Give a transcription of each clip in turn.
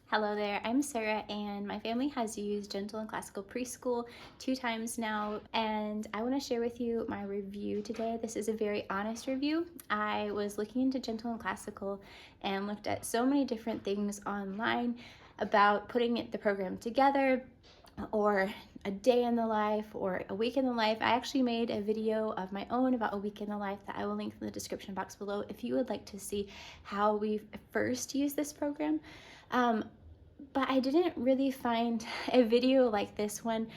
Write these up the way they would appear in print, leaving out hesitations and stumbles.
Hello there, I'm Sarah, and my family has used Gentle and Classical Preschool 2 times now, and I want to share with you my review today. This is a very honest review. I was looking into Gentle and Classical and looked at so many different things online about putting the program together, or a day in the life, or a week in the life. I actually made a video of my own about a week in the life that I will link in the description box below if you would like to see how we first used this program. But I didn't really find a video like this one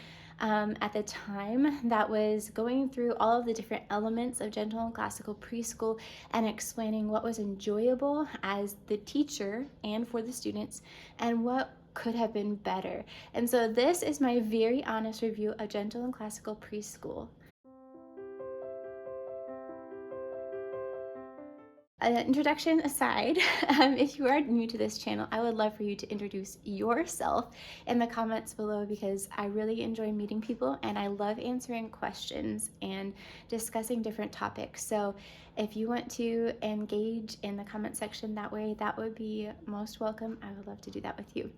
at the time that was going through all of the different elements of Gentle and Classical Preschool and explaining what was enjoyable as the teacher and for the students and what could have been better. And so this is my very honest review of Gentle and Classical Preschool. Introduction aside, if you are new to this channel, I would love for you to introduce yourself in the comments below, because I really enjoy meeting people and I love answering questions and discussing different topics. So if you want to engage in the comment section that way, that would be most welcome. I would love to do that with you.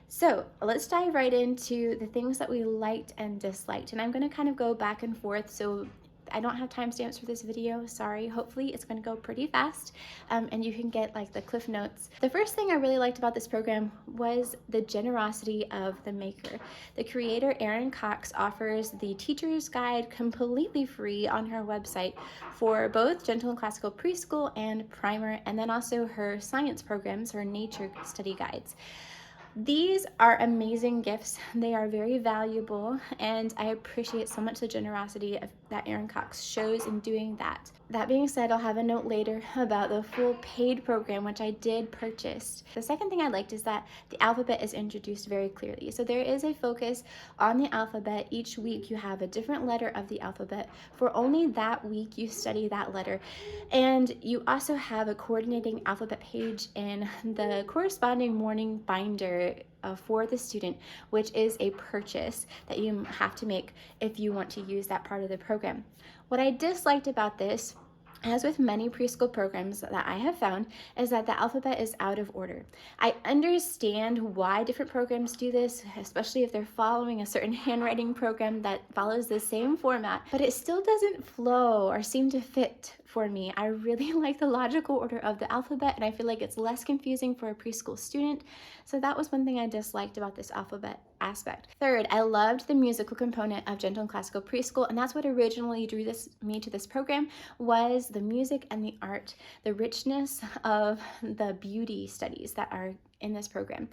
So let's dive right into the things that we liked and disliked. And I'm going to kind of go back and forth. So I don't have timestamps for this video, sorry. Hopefully it's going to go pretty fast and you can get like the cliff notes. The first thing I really liked about this program was the generosity of the maker. The creator, Erin Cox, offers the teacher's guide completely free on her website for both Gentle and Classical Preschool and Primer, and then also her science programs, her nature study guides. These are amazing gifts. They are very valuable, and I appreciate so much the generosity that Erin Cox shows in doing that. That being said, I'll have a note later about the full paid program, which I did purchase. The second thing I liked is that the alphabet is introduced very clearly. So there is a focus on the alphabet. Each week you have a different letter of the alphabet. For only that week you study that letter. And you also have a coordinating alphabet page in the corresponding morning binder for the student, which is a purchase that you have to make if you want to use that part of the program. What I disliked about this, as with many preschool programs that I have found, is that the alphabet is out of order. I understand why different programs do this, especially if they're following a certain handwriting program that follows the same format, but it still doesn't flow or seem to fit for me. I really like the logical order of the alphabet, and I feel like it's less confusing for a preschool student. So that was one thing I disliked about this alphabet aspect. Third, I loved the musical component of Gentle and Classical Preschool, and that's what originally drew me to this program, was the music and the art, the richness of the beauty studies that are in this program.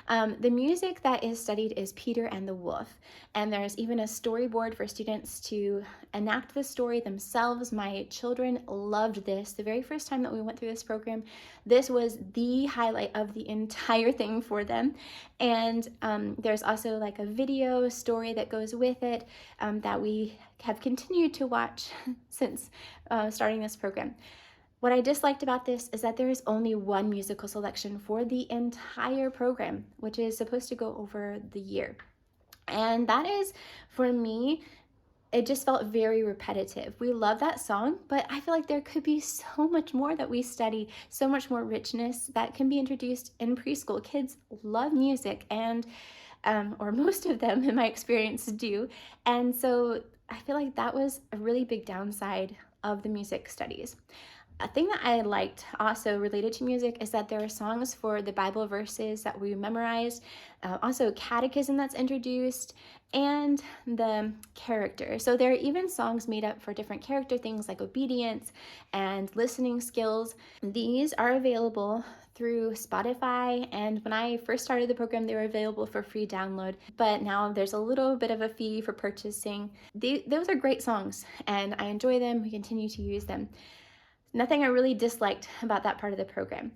The music that is studied is Peter and the Wolf, and there's even a storyboard for students to enact the story themselves. My children loved this. The very first time that we went through this program, this was the highlight of the entire thing for them. And there's also like a video story that goes with it that we have continued to watch since starting this program. What I disliked about this is that there is only one musical selection for the entire program, which is supposed to go over the year. And that is, for me, it just felt very repetitive. We love that song, but I feel like there could be so much more that we study, so much more richness that can be introduced in preschool. Kids love music, and or most of them in my experience do. And so I feel like that was a really big downside of the music studies. A thing that I liked also related to music is that there are songs for the Bible verses that we memorized, also catechism that's introduced, and the character. So there are even songs made up for different character things like obedience and listening skills. These are available through Spotify, and when I first started the program, they were available for free download, but now there's a little bit of a fee for purchasing. Those are great songs, and I enjoy them. We continue to use them. Nothing I really disliked about that part of the program.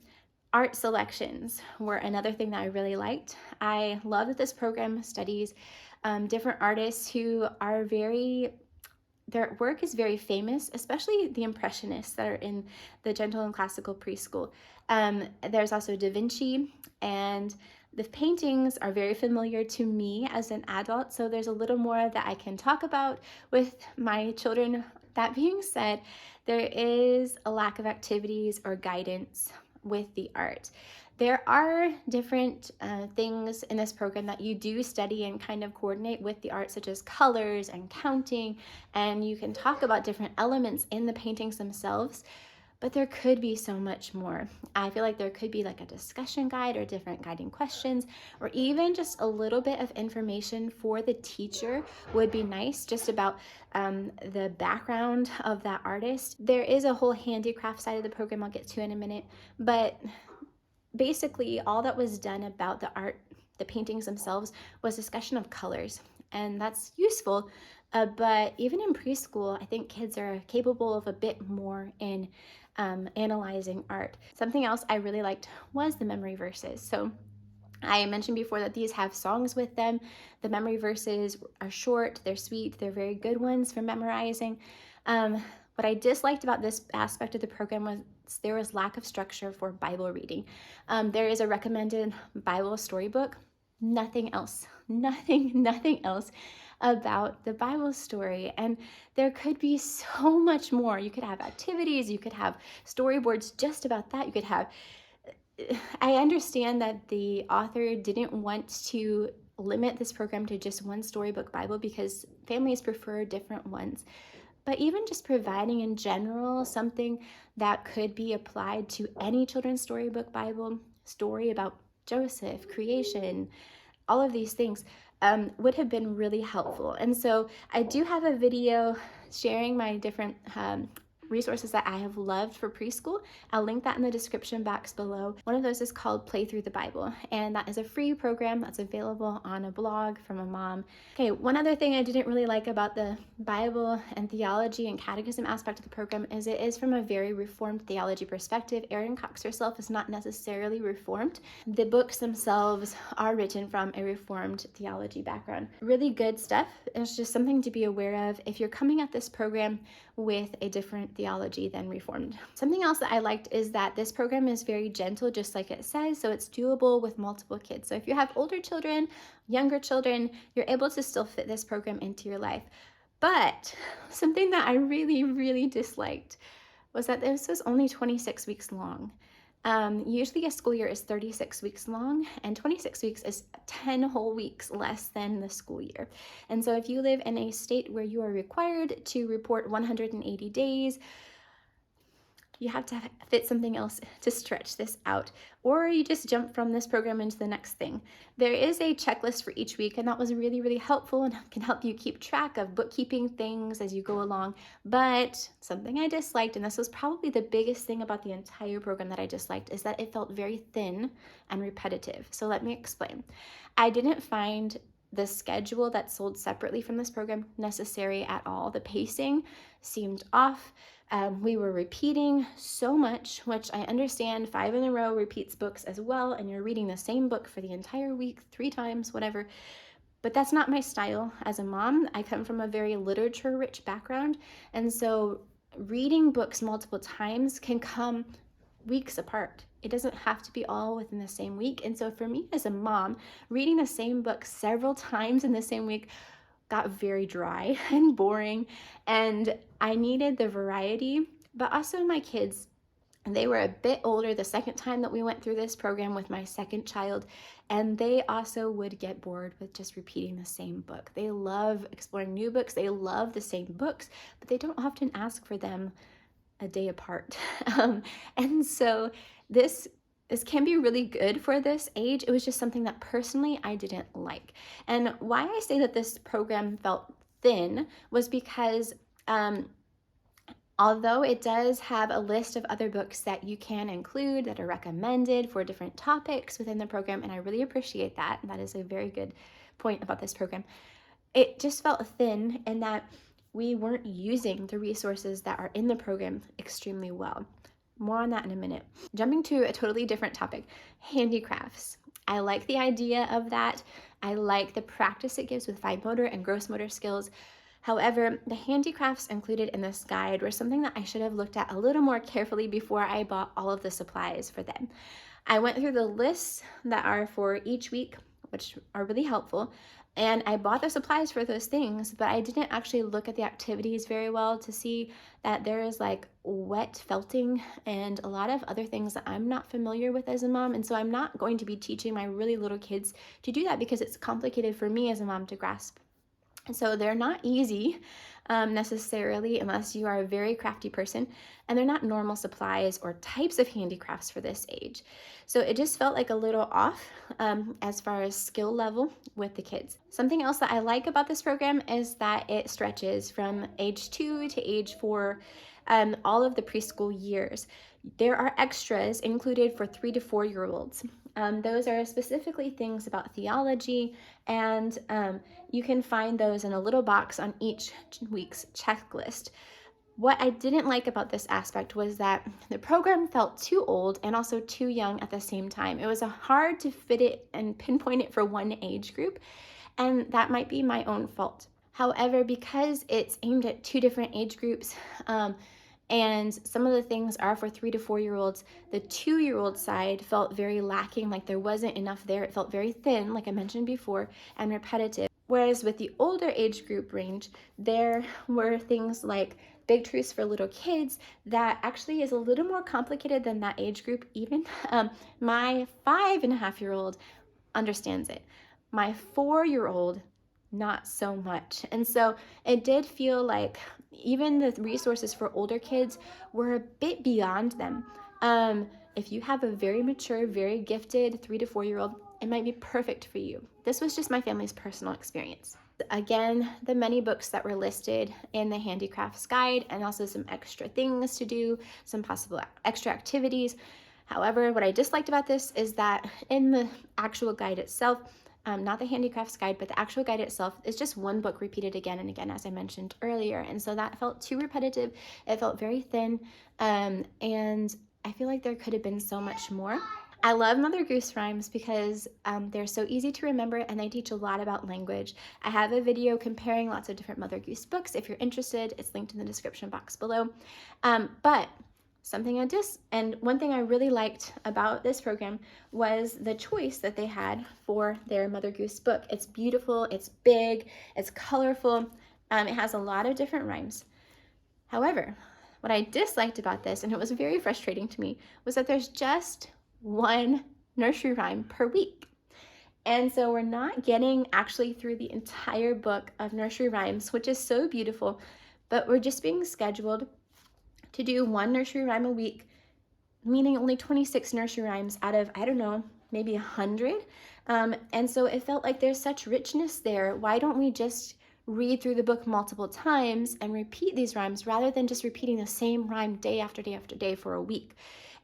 Art selections were another thing that I really liked. I love that this program studies different artists who are their work is very famous, especially the Impressionists that are in the Gentle and Classical Preschool. There's also Da Vinci, and the paintings are very familiar to me as an adult, so there's a little more that I can talk about with my children. That being said, there is a lack of activities or guidance with the art. There are different things in this program that you do study and kind of coordinate with the art, such as colors and counting, and you can talk about different elements in the paintings themselves. But there could be so much more. I feel like there could be like a discussion guide or different guiding questions, or even just a little bit of information for the teacher would be nice, just about the background of that artist. There is a whole handicraft side of the program I'll get to in a minute, but basically all that was done about the art, the paintings themselves, was discussion of colors, and that's useful. But even in preschool, I think kids are capable of a bit more in analyzing art. Something else I really liked was the memory verses. So I mentioned before that these have songs with them. The memory verses are short, they're sweet, they're very good ones for memorizing. What I disliked about this aspect of the program was there was lack of structure for Bible reading. There is a recommended Bible storybook. Nothing else, nothing else about the Bible story. And there could be so much more. You could have activities, you could have storyboards just about that. You could have, I understand that the author didn't want to limit this program to just one storybook Bible because families prefer different ones. But even just providing in general something that could be applied to any children's storybook Bible, story about Joseph, creation, all of these things would have been really helpful. And so I do have a video sharing my different resources that I have loved for preschool. I'll link that in the description box below. One of those is called Play Through the Bible, and that is a free program that's available on a blog from a mom. Okay, one other thing I didn't really like about the Bible and theology and catechism aspect of the program is it is from a very Reformed theology perspective. Erin Cox herself is not necessarily Reformed. The books themselves are written from a Reformed theology background. Really good stuff. It's just something to be aware of if you're coming at this program with a different theology than Reformed. Something else that I liked is that this program is very gentle, just like it says, so it's doable with multiple kids. So if you have older children, younger children, you're able to still fit this program into your life. But something that I really disliked was that this was only 26 weeks long. Usually a school year is 36 weeks long, and 26 weeks is 10 whole weeks less than the school year. And so if you live in a state where you are required to report 180 days, you have to fit something else to stretch this out, or you just jump from this program into the next thing. There is a checklist for each week, and that was really helpful and can help you keep track of bookkeeping things as you go along. But something I disliked, and this was probably the biggest thing about the entire program that I disliked, is that it felt very thin and repetitive. So let me explain. I didn't find the schedule that's sold separately from this program necessary at all. The pacing seemed off. We were repeating so much, which I understand 5 in a row repeats books as well, and you're reading the same book for the entire week 3 times, whatever. But that's not my style as a mom. I come from a very literature-rich background, and so reading books multiple times can come weeks apart. It doesn't have to be all within the same week. And so for me as a mom, reading the same book several times in the same week got very dry and boring, and I needed the variety. But also my kids, they were a bit older the second time that we went through this program with my second child, and they also would get bored with just repeating the same book. They love exploring new books, they love the same books, but they don't often ask for them a day apart. And so this can be really good for this age. It was just something that personally I didn't like. And why I say that this program felt thin was because although it does have a list of other books that you can include that are recommended for different topics within the program, and I really appreciate that, and that is a very good point about this program, it just felt thin in that we weren't using the resources that are in the program extremely well. More on that in a minute. Jumping to a totally different topic, handicrafts. I like the idea of that. I like the practice it gives with fine motor and gross motor skills. However, the handicrafts included in this guide were something that I should have looked at a little more carefully before I bought all of the supplies for them. I went through the lists that are for each week which are really helpful. And I bought the supplies for those things, but I didn't actually look at the activities very well to see that there is like wet felting and a lot of other things that I'm not familiar with as a mom. And so I'm not going to be teaching my really little kids to do that because it's complicated for me as a mom to grasp. And so they're not easy necessarily unless you are a very crafty person, and they're not normal supplies or types of handicrafts for this age. So it just felt like a little off as far as skill level with the kids. Something else that I like about this program is that it stretches from age 2 to age 4, all of the preschool years. There are extras included for 3 to 4-year-olds. Those are specifically things about theology, and you can find those in a little box on each week's checklist. What I didn't like about this aspect was that the program felt too old and also too young at the same time. It was hard to fit it and pinpoint it for one age group, and that might be my own fault. However, because it's aimed at 2 different age groups, and some of the things are for 3 to 4-year-olds, the 2-year-old side felt very lacking, like there wasn't enough there. It felt very thin, like I mentioned before, and repetitive. Whereas with the older age group range, there were things like Big Truths for Little Kids that actually is a little more complicated than that age group even. My 5.5-year-old understands it. My 4-year-old, not so much. And so it did feel like even the resources for older kids were a bit beyond them. If you have a very mature, very gifted 3 to 4-year-old, it might be perfect for you. This was just my family's personal experience. Again, the many books that were listed in the Handicrafts guide, and also some extra things to do, some possible extra activities. However, what I disliked about this is that in the actual guide itself, not the Handicrafts guide, but the actual guide itself is just one book repeated again and again, as I mentioned earlier. And so that felt too repetitive. It felt very thin. And I feel like there could have been so much more. I love Mother Goose rhymes because they're so easy to remember and they teach a lot about language. I have a video comparing lots of different Mother Goose books. If you're interested, it's linked in the description box below. But one thing I really liked about this program was the choice that they had for their Mother Goose book. It's beautiful, it's big, it's colorful, it has a lot of different rhymes. However, what I disliked about this, and it was very frustrating to me, was that there's just one nursery rhyme per week. And so we're not getting actually through the entire book of nursery rhymes, which is so beautiful, but we're just being scheduled to do one nursery rhyme a week, meaning only 26 nursery rhymes out of, I don't know, maybe 100. And so it felt like there's such richness there. Why don't we just read through the book multiple times and repeat these rhymes rather than just repeating the same rhyme day after day after day for a week?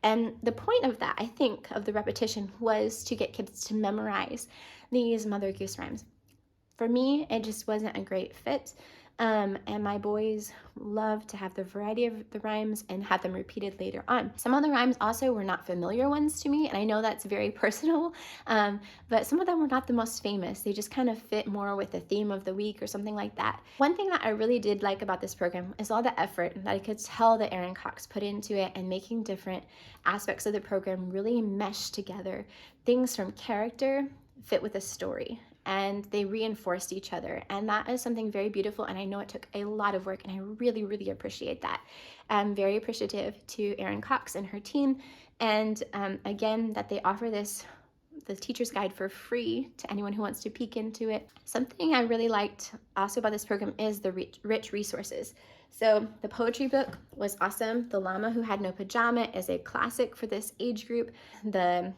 And the point of that, I think, of the repetition was to get kids to memorize these Mother Goose rhymes. For me, it just wasn't a great fit. And my boys love to have the variety of the rhymes and have them repeated later on. Some of the rhymes also were not familiar ones to me, and I know that's very personal, but some of them were not the most famous. They just kind of fit more with the theme of the week or something like that. One thing that I really did like about this program is all the effort that I could tell that Erin Cox put into it, and making different aspects of the program really mesh together. Things from character fit with a story, and they reinforced each other, and that is something very beautiful, and I know it took a lot of work, and I really, really appreciate that. I'm very appreciative to Erin Cox and her team, and again, that they offer the teacher's guide for free to anyone who wants to peek into it. Something I really liked also about this program is the rich resources. So the poetry book was awesome. The Llama Who Had No Pajama is a classic for this age group. The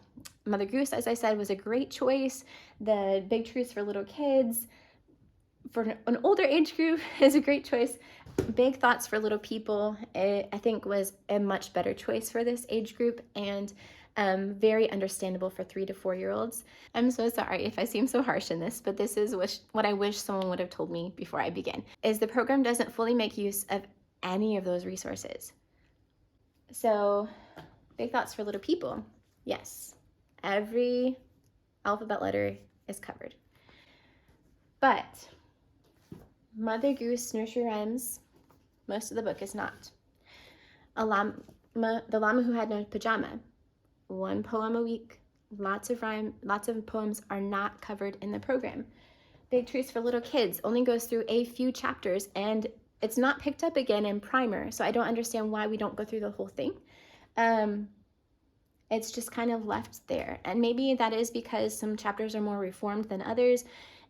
Mother Goose, as I said, was a great choice. The Big Truths for Little Kids for an older age group is a great choice. Big Thoughts for Little People, I think, was a much better choice for this age group, and very understandable for 3 to 4-year-olds. I'm so sorry if I seem so harsh in this, but this is what I wish someone would have told me before I began, is the program doesn't fully make use of any of those resources. So Big Thoughts for Little People, yes, every alphabet letter is covered. But Mother Goose nursery rhymes, most of the book is not. The Llama Who Had No Pajama, one poem a week, Lots of rhyme, lots of poems are not covered in the program. Big Trees for Little Kids only goes through a few chapters, and it's not picked up again in primer, so I don't understand why we don't go through the whole thing. It's just kind of left there. And maybe that is because some chapters are more reformed than others,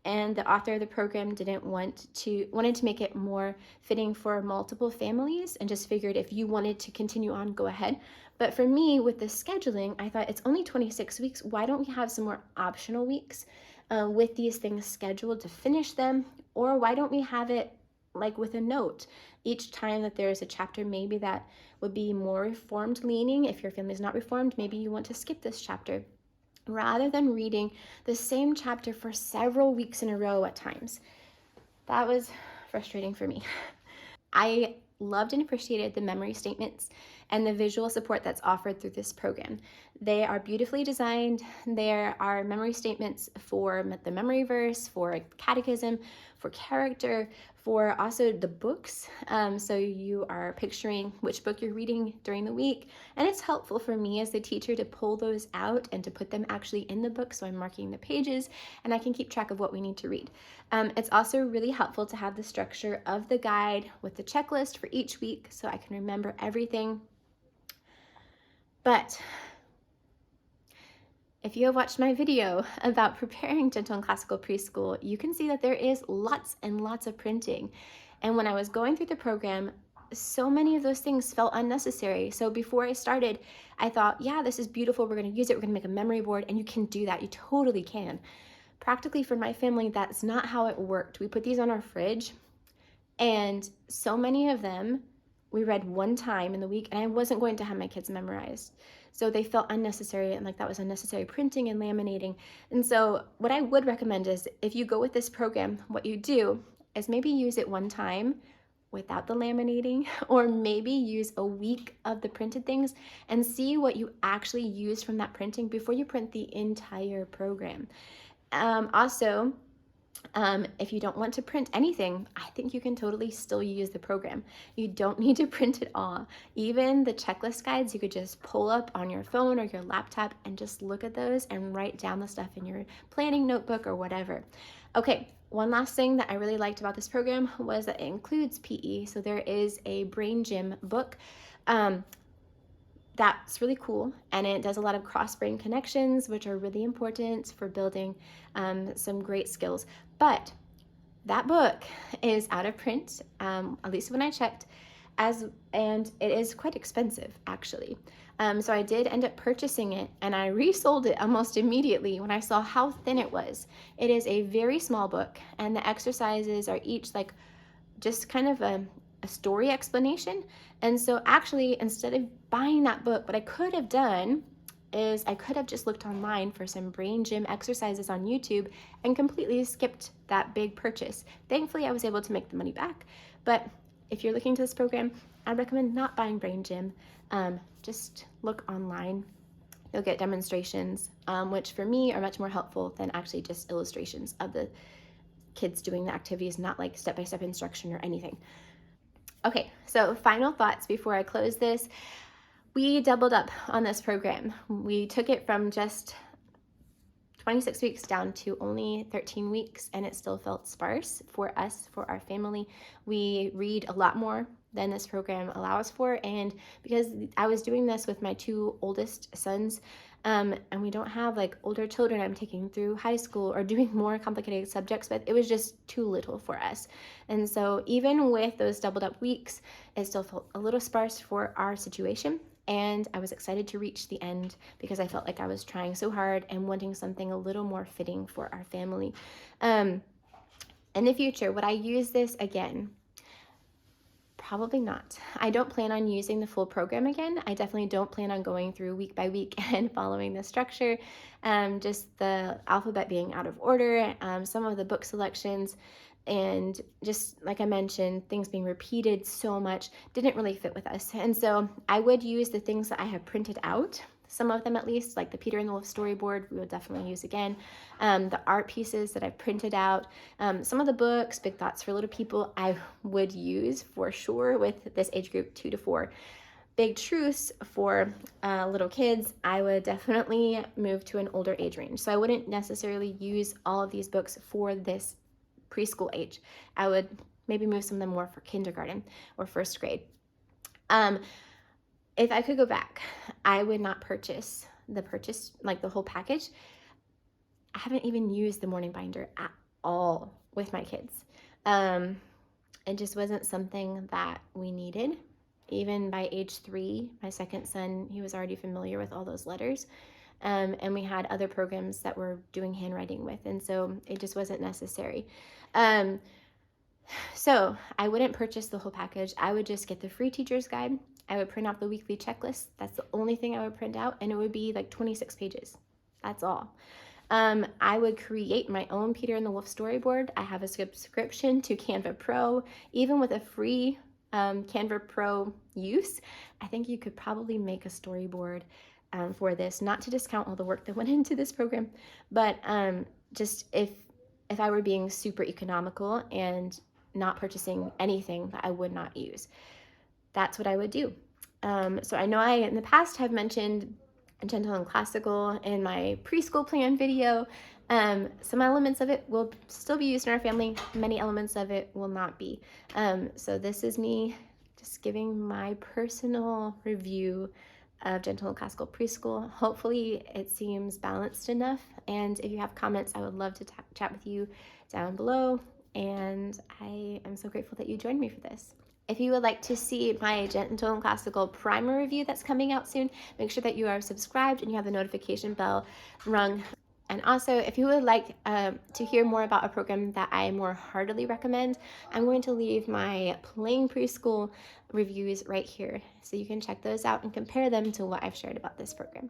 and the author of the program wanted to make it more fitting for multiple families, and just figured if you wanted to continue on, go ahead. But for me, with the scheduling, I thought it's only 26 weeks. Why don't we have some more optional weeks with these things scheduled to finish them? Or why don't we have it like with a note each time that there's a chapter maybe that would be more reformed leaning? If your family is not reformed, maybe you want to skip this chapter, rather than reading the same chapter for several weeks in a row at times. That was frustrating for me. I loved and appreciated the memory statements and the visual support that's offered through this program. They are beautifully designed. There are memory statements for the memory verse, for catechism, for character, for also the books. So you are picturing which book you're reading during the week. And it's helpful for me as the teacher to pull those out and to put them actually in the book, so I'm marking the pages and I can keep track of what we need to read. It's also really helpful to have the structure of the guide with the checklist for each week so I can remember everything. But if you have watched my video about preparing Gentle and Classical Preschool, you can see that there is lots and lots of printing. And when I was going through the program, so many of those things felt unnecessary. So before I started, I thought, yeah, this is beautiful. We're going to use it. We're going to make a memory board, and you can do that. You totally can. Practically for my family, that's not how it worked. We put these on our fridge, and so many of them we read one time in the week, and I wasn't going to have my kids memorized. So they felt unnecessary, and like that was unnecessary printing and laminating. And so what I would recommend is if you go with this program, what you do is maybe use it one time without the laminating, or maybe use a week of the printed things and see what you actually use from that printing before you print the entire program. Also, if you don't want to print anything, I think you can totally still use the program. You don't need to print it all. Even the checklist guides, you could just pull up on your phone or your laptop and just look at those and write down the stuff in your planning notebook or whatever. Okay, one last thing that I really liked about this program was that it includes PE. So there is a brain gym book. That's really cool, and it does a lot of cross-brain connections, which are really important for building some great skills. But that book is out of print, at least when I checked, and it is quite expensive, actually. So I did end up purchasing it, and I resold it almost immediately when I saw how thin it was. It is a very small book, and the exercises are each like just kind of a story explanation. And so actually, instead of buying that book, what I could have done is I could have just looked online for some brain gym exercises on YouTube and completely skipped that big purchase. Thankfully, I was able to make the money back. But if you're looking to this program, I recommend not buying brain gym. Just look online. You'll get demonstrations, which for me are much more helpful than actually just illustrations of the kids doing the activities, not like step-by-step instruction or anything. Okay, so final thoughts before I close this. We doubled up on this program. We took it from just 26 weeks down to only 13 weeks, and it still felt sparse for us, for our family. We read a lot more than this program allows for, and because I was doing this with my two oldest sons, and we don't have like older children I'm taking through high school or doing more complicated subjects with, it was just too little for us. And so even with those doubled up weeks, it still felt a little sparse for our situation. And I was excited to reach the end because I felt like I was trying so hard and wanting something a little more fitting for our family. In the future, would I use this again? Probably not. I don't plan on using the full program again. I definitely don't plan on going through week by week and following the structure. Just the alphabet being out of order, some of the book selections, and just like I mentioned, things being repeated so much didn't really fit with us. And so I would use the things that I have printed out, some of them at least, like the Peter and the Wolf storyboard, we will definitely use again. The art pieces that I've printed out, some of the books, Big Thoughts for Little People, I would use for sure with this age group 2 to 4. big truths for little kids, I would definitely move to an older age range. So I wouldn't necessarily use all of these books for this preschool age. I would maybe move some of them more for kindergarten or first grade. If I could go back, I would not purchase like the whole package. I haven't even used the morning binder at all with my kids. It just wasn't something that we needed. Even by age 3, my second son, he was already familiar with all those letters. And we had other programs that we're doing handwriting with, and so it just wasn't necessary. So I wouldn't purchase the whole package. I would just get the free teacher's guide. I would print out the weekly checklist. That's the only thing I would print out, and it would be like 26 pages. That's all. I would create my own Peter and the Wolf storyboard. I have a subscription to Canva Pro. Even with a free Canva Pro use, I think you could probably make a storyboard for this. Not to discount all the work that went into this program, but just if I were being super economical and not purchasing anything that I would not use, that's what I would do. So I know I in the past have mentioned Gentle and Classical in my preschool plan video. Some elements of it will still be used in our family. Many elements of it will not be. So this is me just giving my personal review of Gentle and Classical Preschool. Hopefully it seems balanced enough. And if you have comments, I would love to chat with you down below. And I am so grateful that you joined me for this. If you would like to see my Gentle and Classical primer review that's coming out soon, make sure that you are subscribed and you have the notification bell rung. And also, if you would like to hear more about a program that I more heartily recommend, I'm going to leave my plain preschool reviews right here, so you can check those out and compare them to what I've shared about this program.